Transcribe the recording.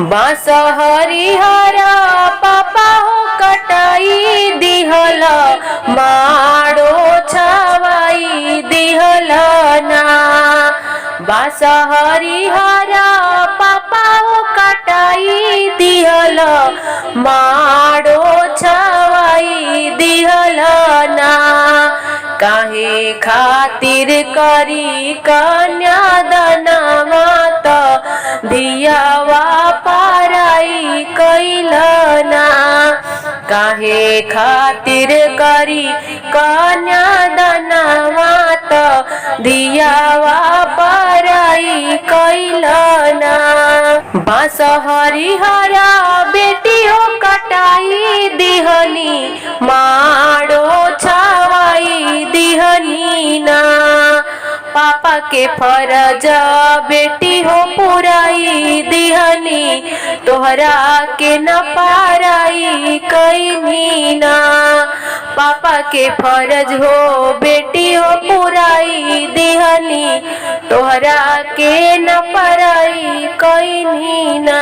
बांस हरिहरा पापा हो कटाई दिहल, माड़ो छवाई दिहल ना। बांस हरिहरा पापा हो कटाई दिहल, माड़ो छवाई दिहल ना। काहे खातिर करी कन्यादानवा त धियावा पराई कैल ना। काहे खातिर करी कन्यादानवा त धियावा पराई कैल ना। बांस हरिहरा बेटी हो कटाई दिहनी, माड़ो छवाई दिहनी ना। पापा के फरज बेटी हो पुराई दिहनी, तोहरा के न पाराई कैनी ना। पापा के फरज हो बेटी हो पुराई दिहनी, तोहरा के न पाराई कैनी ना।